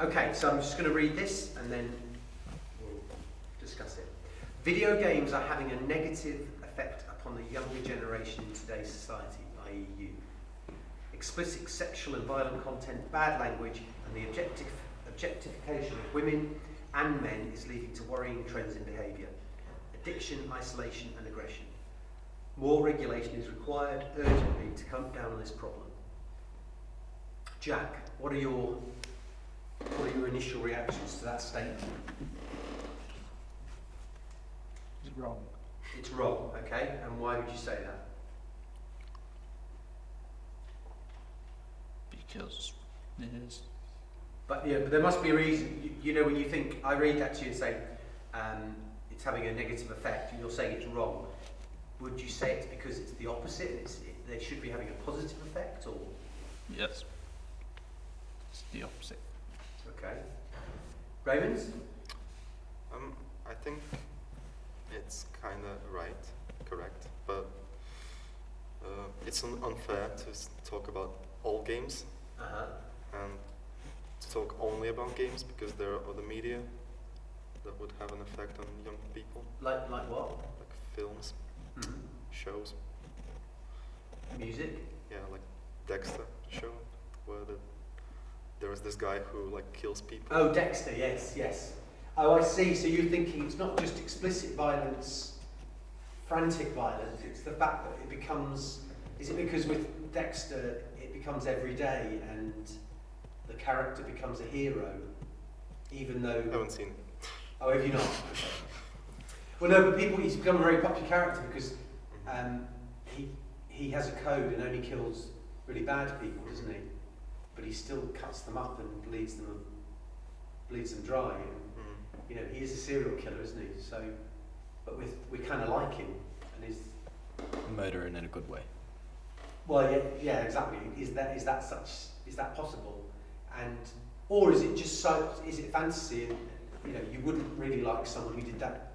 Okay, so I'm just going to read this and then we'll discuss it. Video games are having a negative effect upon the younger generation in today's society, i.e. you. Explicit sexual and violent content, bad language, and the objectification of women and men is leading to worrying trends in behaviour. Addiction, isolation and aggression. More regulation is required urgently to come down on this problem. Jack, what are your initial reactions to that statement? It's wrong. It's wrong, okay, and why would you say that? Because it is. But yeah, but there must be a reason. You know, when you think, I read that to you and say it's having a negative effect, and you're saying it's wrong. Would you say it's because it's the opposite? They should be having a positive effect, or? Yes. It's the opposite. Okay. Raymond? I think it's kind of right, correct, but it's unfair to talk about all games and to talk only about games, because there are other media that would have an effect on young people. Like what? Like films, shows. Music? Yeah, like Dexter show, where there was this guy who like kills people. Oh, Dexter, yes. Oh, I see. So you're thinking it's not just explicit violence, frantic violence, it's the fact that it becomes... Is it because with Dexter it becomes every day and the character becomes a hero, even though... I haven't seen it. Oh, have you not? Well, no, but he's become a very popular character because he has a code and only kills really bad people, doesn't he? But he still cuts them up and bleeds them dry. And, you know, he is a serial killer, isn't he? So, but we kind of like him, and he's murdering in a good way. Well, yeah, exactly. Is that possible? And or is it just is it fantasy? And you know, you wouldn't really like someone who did that.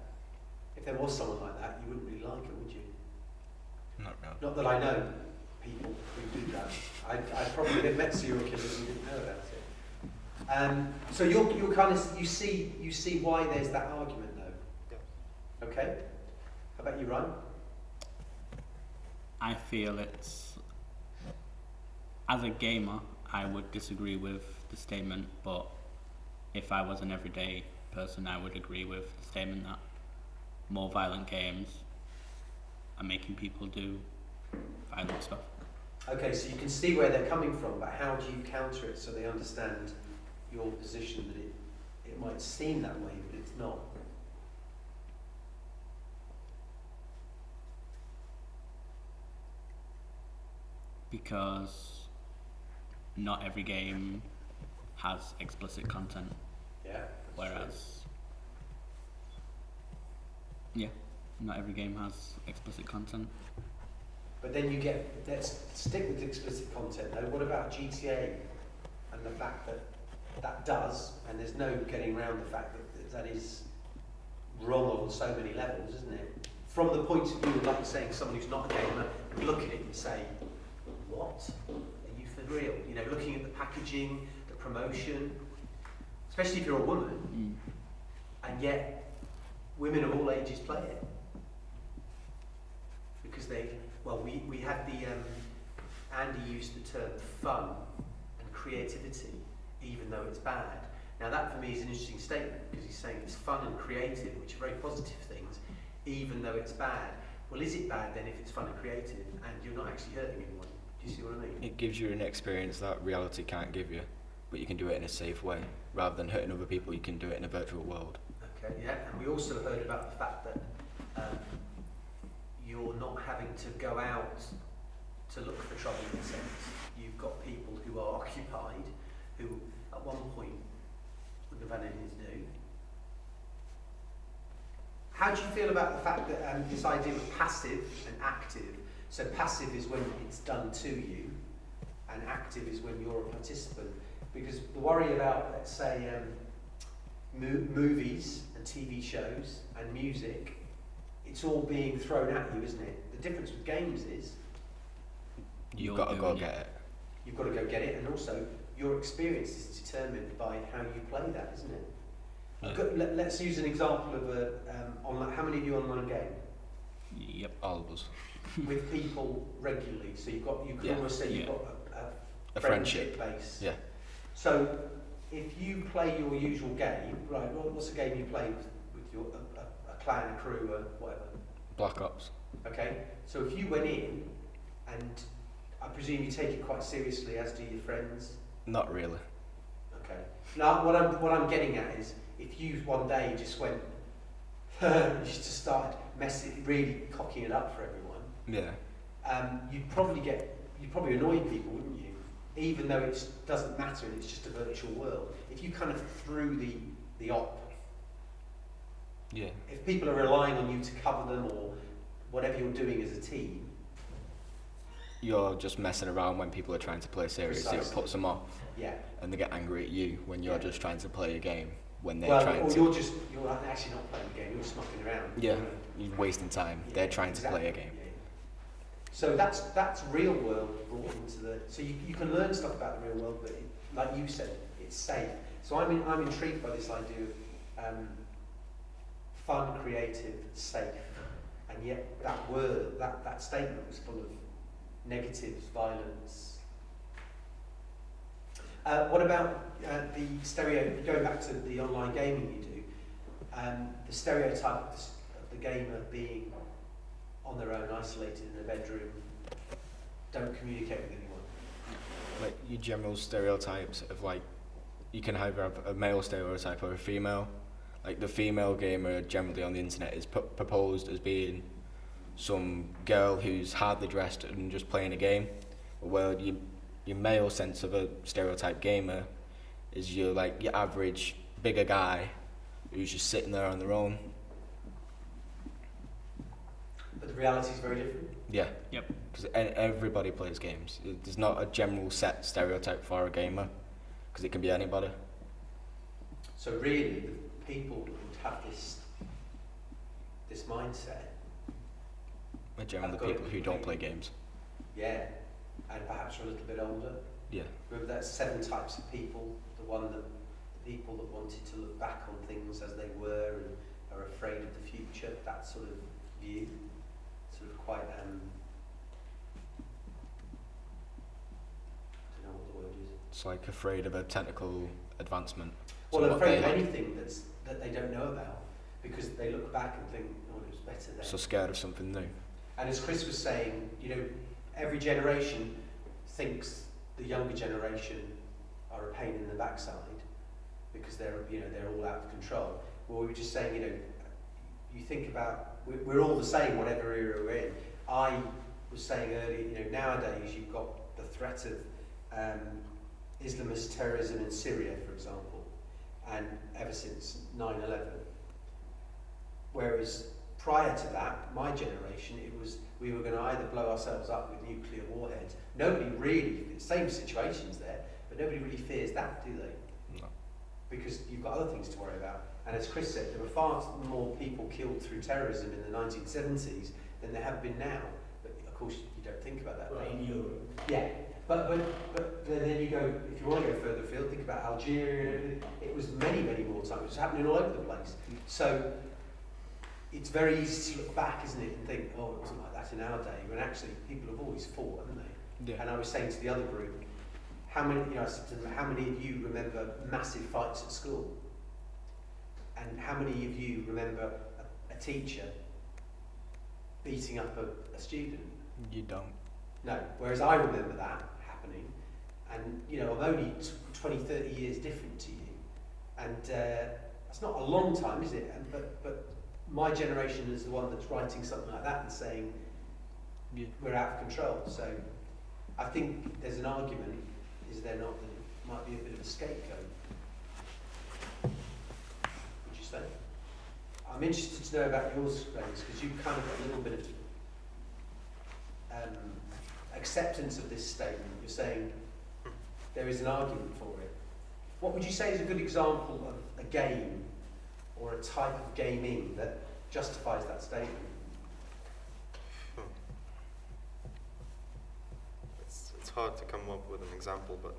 If there was someone like that, you wouldn't really like it, would you? Not really. Not that I know people who do that. I probably have met serial killers and didn't know about it. So you're kind of you see why there's that argument though. Yeah. Okay. How about you, Ryan? I feel it's, as a gamer, I would disagree with the statement, but if I was an everyday person, I would agree with the statement that more violent games are making people do violent stuff. Okay, so you can see where they're coming from, but how do you counter it so they understand your position that it might seem that way, but it's not? Because not every game has explicit content. Yeah. Whereas, not every game has explicit content. But then let's stick with explicit content though. What about GTA and the fact that does, and there's no getting around the fact that is wrong on so many levels, isn't it? From the point of view of, like saying, someone who's not a gamer would look at it and say, what? Are you for real? You know, looking at the packaging, the promotion, especially if you're a woman, and yet women of all ages play it. Because we had Andy used the term fun and creativity, even though it's bad. Now that for me is an interesting statement, because he's saying it's fun and creative, which are very positive things, even though it's bad. Well, is it bad then if it's fun and creative and you're not actually hurting anyone? Do you see what I mean? It gives you an experience that reality can't give you, but you can do it in a safe way. Rather than hurting other people, you can do it in a virtual world. Okay, yeah, and we also heard about the fact that you're not having to go out to look for trouble in a sense. You've got people who are occupied, who at one point wouldn't have had anything to do. How do you feel about the fact that this idea of passive and active? So passive is when it's done to you, and active is when you're a participant. Because the worry about, let's say, movies and TV shows and music, it's all being thrown at you, isn't it? The difference with games is You've got to go get it. You've got to go get it, and also your experience is determined by how you play that, isn't it? Yeah. Let's use an example of a online. How many of you online game Yep. All of us. with people regularly? So you can Yeah. almost say you've Yeah. got A friendship friendship. base. Yeah. So if you play your usual game, right? What's a game you play with your a clan, a crew, or whatever? Black Ops. Okay. So if you went in, and I presume you take it quite seriously, as do your friends. Not really. Okay. Now, what I'm getting at is, if you one day just went, just started really cocking it up for everyone, Yeah. you'd probably annoy people, wouldn't you? Even though it doesn't matter and it's just a virtual world. If you kind of threw the op, Yeah. if people are relying on you to cover them or whatever you're doing as a team, You're just messing around when people are trying to play serious. So it Precisely. puts them off, yeah. and they get angry at you when you're Yeah. just trying to play a game. When they're Well, trying or to. you're actually not playing the game. You're just mucking around. Yeah. You're wasting time. Yeah, They're trying to play a exactly, game. yeah. So that's real world brought into the. So you can learn stuff about the real world, but like you said, it's safe. So I'm intrigued by this idea of fun, creative, safe, and yet that word, that statement was full of negatives, violence. What about the going back to the online gaming you do, the stereotype of the gamer being on their own, isolated in a bedroom, don't communicate with anyone. Like your general stereotypes of like, you can either have a male stereotype or a female. Like the female gamer generally on the internet is proposed as being some girl who's hardly dressed and just playing a game. Well, your male sense of a stereotype gamer is your average bigger guy who's just sitting there on their own. But the reality is very different. Yeah. Yep. Because everybody plays games. There's not a general set stereotype for a gamer, because it can be anybody. So really, the people who would have this mindset, But generally, I've got people it who don't play completely. games. yeah, and perhaps are a little bit older. Yeah. Remember that 7 types of people, the people that wanted to look back on things as they were and are afraid of the future, that sort of view, sort of quite, I don't know what the word is. It's like afraid of a technical advancement. Well, what afraid of they like. anything that they don't know about, because they look back and think, oh, it was better then. So scared of something new. And as Chris was saying, every generation thinks the younger generation are a pain in the backside because they're all out of control. Well, we were just saying, you think about, we're all the same, whatever era we're in. I was saying earlier, nowadays you've got the threat of Islamist terrorism in Syria, for example, and ever since 9/11. Whereas prior to that, my generation, we were going to either blow ourselves up with nuclear warheads. Nobody really, same situations there, but nobody really fears that, do they? No. Because you've got other things to worry about. And as Chris said, there were far more people killed through terrorism in the 1970s than there have been now. But of course, you don't think about that. Well, in Europe. Yeah, but then you go, if you want to go further afield, think about Algeria. It was many more times. It was happening all over the place. So it's very easy to look back, isn't it, and think, oh, it wasn't like that in our day. When actually people have always fought, haven't they? Yeah. And I was saying to the other group, how many of you remember massive fights at school? And how many of you remember a teacher beating up a student? You don't. No. Whereas I remember that happening, and I'm only 20, 30 years different to you, and that's not a long time, is it? But my generation is the one that's writing something like that and saying we're out of control. So I think there's an argument, is there not, that it might be a bit of a scapegoat? Would you say? I'm interested to know about yours, Reynolds, because you've kind of got a little bit of acceptance of this statement. You're saying there is an argument for it. What would you say is a good example of a game or a type of gaming that justifies that statement? It's hard to come up with an example, but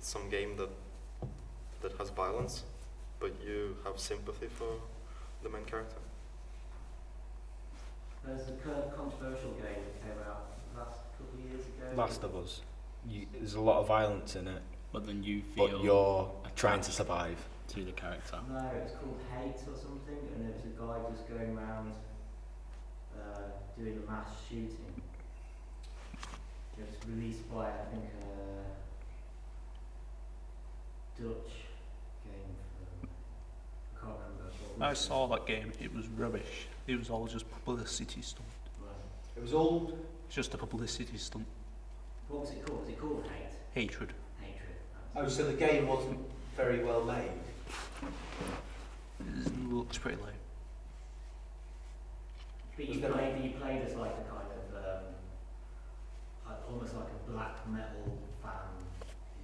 it's some game that has violence, but you have sympathy for the main character. There's a controversial game that came out last couple of years ago. Last of Us. There's a lot of violence in it, But then you feel but you're trying to survive. to the character. No, it's called Hate or something, and there was a guy just going around doing a mass shooting. It was released by, I think, a Dutch game. I can't remember. What I was it? saw that game. It was rubbish. It was all just publicity stunt. Right. It was all, It's just a publicity stunt. What was it called? Was it called Hate? Hatred. Hatred. oh, so the game wasn't very well made. It looks pretty lame. But Was you there- played as like a kind of almost like a black metal fan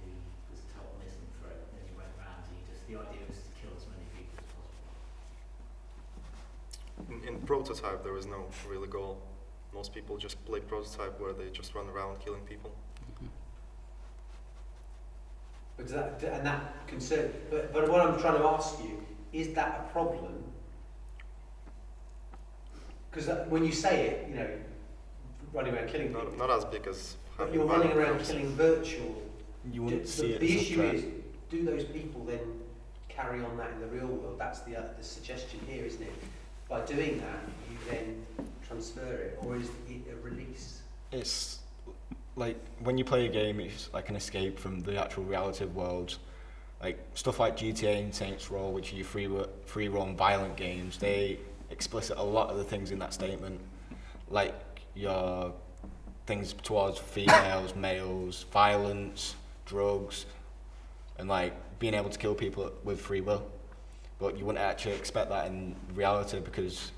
who was told misanthrope, and then he went round and the idea was to kill as many people as possible. In Prototype, there was no really goal. Most people just play Prototype where they just run around killing people. But does that, and that concern, but what I'm trying to ask you, is that a problem? Because when you say it, you know, running around killing people, Not as big as. but having you're running violent around groups. killing virtual. You wouldn't see it The as a issue threat. is, do those people then carry on that in the real world? That's the suggestion here, isn't it? By doing that, you then transfer it, or is it a release? It's like when you play a game, it's like an escape from the actual reality of world. Like stuff like GTA and Saints Row, which are your free roam violent games, they explicit a lot of the things in that statement, like your things towards females, males, violence, drugs, and like being able to kill people with free will. But you wouldn't actually expect that in reality because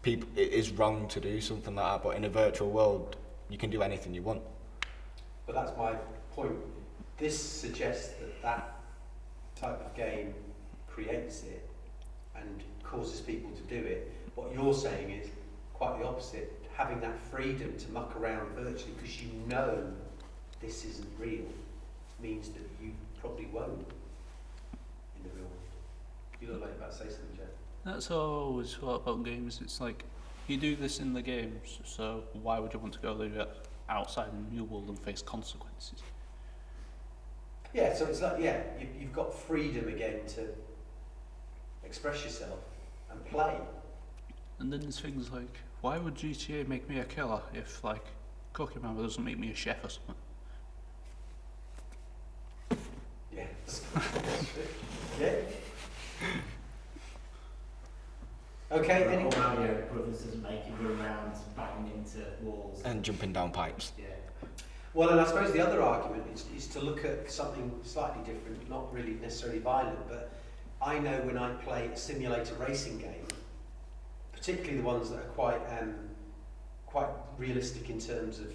it is wrong to do something like that. But in a virtual world, you can do anything you want. But that's my point. This suggests that type of game creates it and causes people to do it. What you're saying is quite the opposite. Having that freedom to muck around virtually because you know this isn't real means that you probably won't in the real world. You look like you're about to say something, Jeff. That's how I always thought about games. It's like, you do this in the games, so why would you want to go there outside in the real world and face consequences? Yeah, so it's like, yeah, you've got freedom again to express yourself and play. And then there's things like, why would GTA make me a killer if, like, Cookie Mama doesn't make me a chef or something? Yeah. Yeah. Okay, any... Or Mario Brothers doesn't make you run around banging into walls. And jumping down pipes. Yeah. Well, and I suppose the other argument is to look at something slightly different, not really necessarily violent, but I know when I play a simulator racing game, particularly the ones that are quite realistic in terms of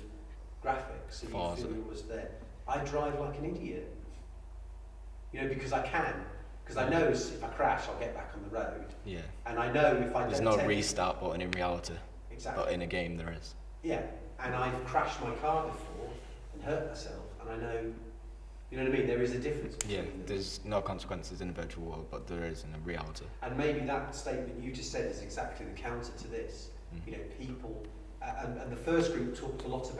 graphics, and Forza. you feel it was there, I drive like an idiot. You know, because I can. Because I know if I crash, I'll get back on the road. Yeah. And I know if I There's don't no take- restart button in reality, Exactly. but in a game there is. Yeah, and I've crashed my car before and hurt myself, and I know, you know what I mean? There is a difference between Yeah, them. there's no consequences in a virtual world, but there is in a reality. And maybe that statement you just said is exactly the counter to this. Mhm. You know, people, and the first group talked a lot about